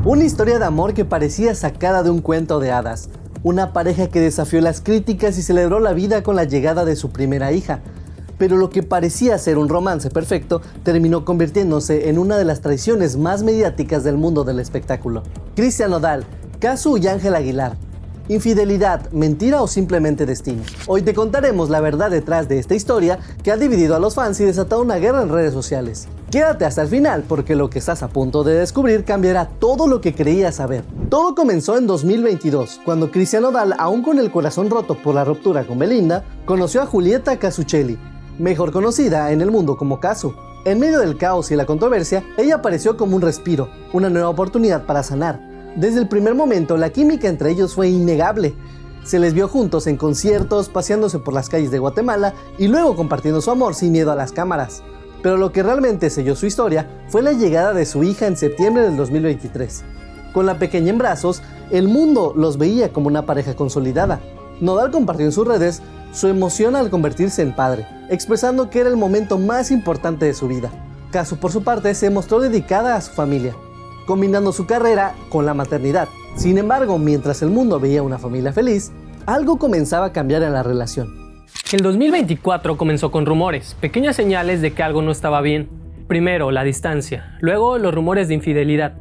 Una historia de amor que parecía sacada de un cuento de hadas. Una pareja que desafió las críticas y celebró la vida con la llegada de su primera hija. Pero lo que parecía ser un romance perfecto terminó convirtiéndose en una de las traiciones más mediáticas del mundo del espectáculo. Cristian Nodal, Casu y Ángela Aguilar. ¿Infidelidad, mentira o simplemente destino? Hoy te contaremos la verdad detrás de esta historia que ha dividido a los fans y desatado una guerra en redes sociales. Quédate hasta el final porque lo que estás a punto de descubrir cambiará todo lo que creías saber. Todo comenzó en 2022, cuando Cristian Nodal, aún con el corazón roto por la ruptura con Belinda, conoció a Julieta Casuccelli, mejor conocida en el mundo como Casu. En medio del caos y la controversia, ella apareció como un respiro, una nueva oportunidad para sanar. Desde el primer momento, la química entre ellos fue innegable. Se les vio juntos en conciertos, paseándose por las calles de Guatemala y luego compartiendo su amor sin miedo a las cámaras. Pero lo que realmente selló su historia fue la llegada de su hija en septiembre del 2023. Con la pequeña en brazos, el mundo los veía como una pareja consolidada. Nodal compartió en sus redes su emoción al convertirse en padre, expresando que era el momento más importante de su vida. Casu, por su parte, se mostró dedicada a su familia, combinando su carrera con la maternidad. Sin embargo, mientras el mundo veía una familia feliz, algo comenzaba a cambiar en la relación. El 2024 comenzó con rumores, pequeñas señales de que algo no estaba bien. Primero, la distancia, luego los rumores de infidelidad.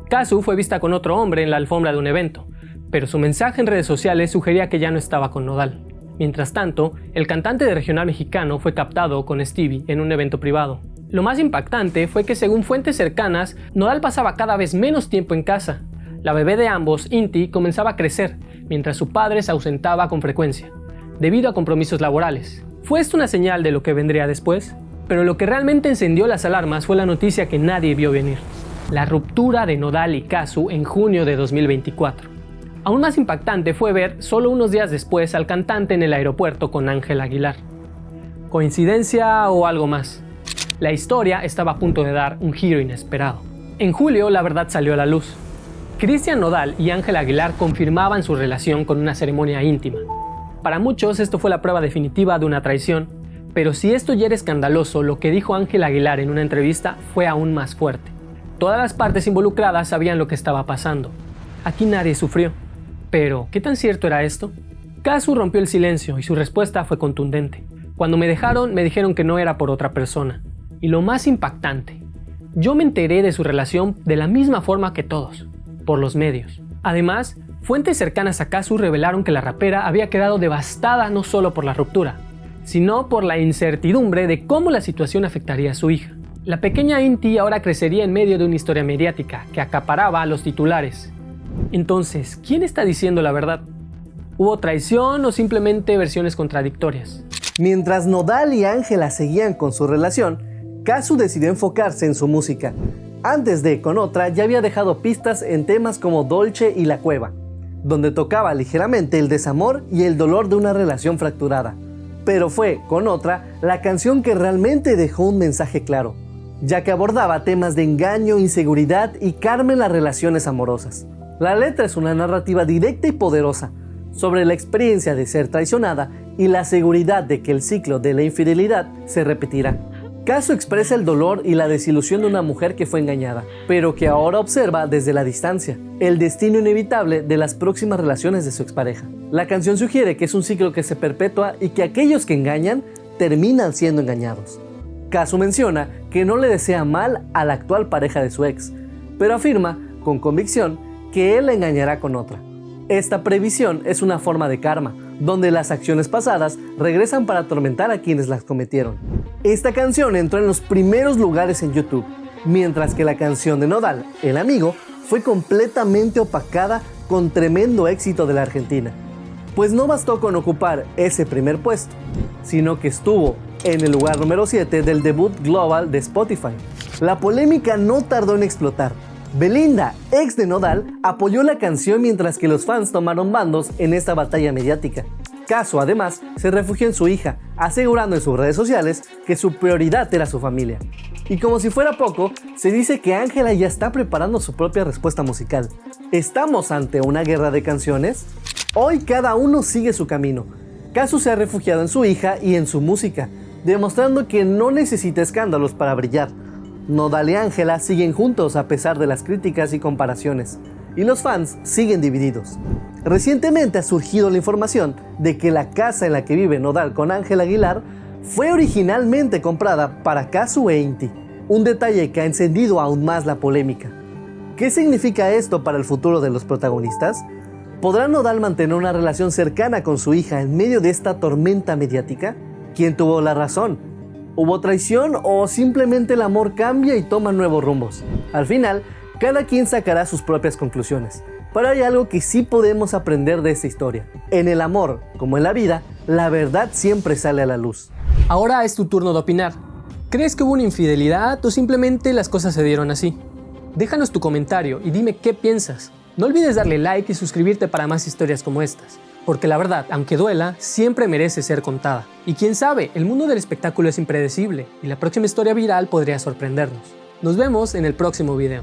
Casu fue vista con otro hombre en la alfombra de un evento, pero su mensaje en redes sociales sugería que ya no estaba con Nodal. Mientras tanto, el cantante de regional mexicano fue captado con Stevie en un evento privado. Lo más impactante fue que, según fuentes cercanas, Nodal pasaba cada vez menos tiempo en casa. La bebé de ambos, Inti, comenzaba a crecer, mientras su padre se ausentaba con frecuencia, debido a compromisos laborales. ¿Fue esto una señal de lo que vendría después? Pero lo que realmente encendió las alarmas fue la noticia que nadie vio venir: la ruptura de Nodal y Casu en junio de 2024. Aún más impactante fue ver, solo unos días después, al cantante en el aeropuerto con Ángela Aguilar. ¿Coincidencia o algo más? La historia estaba a punto de dar un giro inesperado. En julio, la verdad salió a la luz. Cristian Nodal y Ángela Aguilar confirmaban su relación con una ceremonia íntima. Para muchos esto fue la prueba definitiva de una traición, pero si esto ya era escandaloso, lo que dijo Ángela Aguilar en una entrevista fue aún más fuerte. Todas las partes involucradas sabían lo que estaba pasando. Aquí nadie sufrió. Pero, ¿qué tan cierto era esto? Casu rompió el silencio y su respuesta fue contundente. Cuando me dejaron, me dijeron que no era por otra persona. Y lo más impactante, yo me enteré de su relación de la misma forma que todos, por los medios. Además, fuentes cercanas a Casu revelaron que la rapera había quedado devastada no solo por la ruptura, sino por la incertidumbre de cómo la situación afectaría a su hija. La pequeña Inti ahora crecería en medio de una historia mediática que acaparaba a los titulares. Entonces, ¿quién está diciendo la verdad? ¿Hubo traición o simplemente versiones contradictorias? Mientras Nodal y Ángela seguían con su relación, Casu decidió enfocarse en su música. Antes de Con Otra ya había dejado pistas en temas como Dolce y La Cueva, donde tocaba ligeramente el desamor y el dolor de una relación fracturada. Pero fue Con Otra la canción que realmente dejó un mensaje claro, ya que abordaba temas de engaño, inseguridad y karma en las relaciones amorosas. La letra es una narrativa directa y poderosa sobre la experiencia de ser traicionada y la seguridad de que el ciclo de la infidelidad se repetirá. Casu expresa el dolor y la desilusión de una mujer que fue engañada, pero que ahora observa desde la distancia el destino inevitable de las próximas relaciones de su expareja. La canción sugiere que es un ciclo que se perpetúa y que aquellos que engañan terminan siendo engañados. Casu menciona que no le desea mal a la actual pareja de su ex, pero afirma con convicción que él la engañará con otra. Esta previsión es una forma de karma, donde las acciones pasadas regresan para atormentar a quienes las cometieron. Esta canción entró en los primeros lugares en YouTube, mientras que la canción de Nodal, El Amigo, fue completamente opacada con tremendo éxito de la Argentina. Pues no bastó con ocupar ese primer puesto, sino que estuvo en el lugar número 7 del debut global de Spotify. La polémica no tardó en explotar. Belinda, ex de Nodal, apoyó la canción mientras que los fans tomaron bandos en esta batalla mediática. Casu, además, se refugió en su hija, asegurando en sus redes sociales que su prioridad era su familia. Y como si fuera poco, se dice que Ángela ya está preparando su propia respuesta musical. ¿Estamos ante una guerra de canciones? Hoy cada uno sigue su camino. Casu se ha refugiado en su hija y en su música, demostrando que no necesita escándalos para brillar. Nodal y Ángela siguen juntos a pesar de las críticas y comparaciones, y los fans siguen divididos. Recientemente ha surgido la información de que la casa en la que vive Nodal con Ángela Aguilar fue originalmente comprada para Casu e Inti, un detalle que ha encendido aún más la polémica. ¿Qué significa esto para el futuro de los protagonistas? ¿Podrá Nodal mantener una relación cercana con su hija en medio de esta tormenta mediática? ¿Quién tuvo la razón? ¿Hubo traición o simplemente el amor cambia y toma nuevos rumbos? Al final, cada quien sacará sus propias conclusiones. Pero hay algo que sí podemos aprender de esta historia. En el amor, como en la vida, la verdad siempre sale a la luz. Ahora es tu turno de opinar. ¿Crees que hubo una infidelidad o simplemente las cosas se dieron así? Déjanos tu comentario y dime qué piensas. No olvides darle like y suscribirte para más historias como estas, porque la verdad, aunque duela, siempre merece ser contada. Y quién sabe, el mundo del espectáculo es impredecible y la próxima historia viral podría sorprendernos. Nos vemos en el próximo video.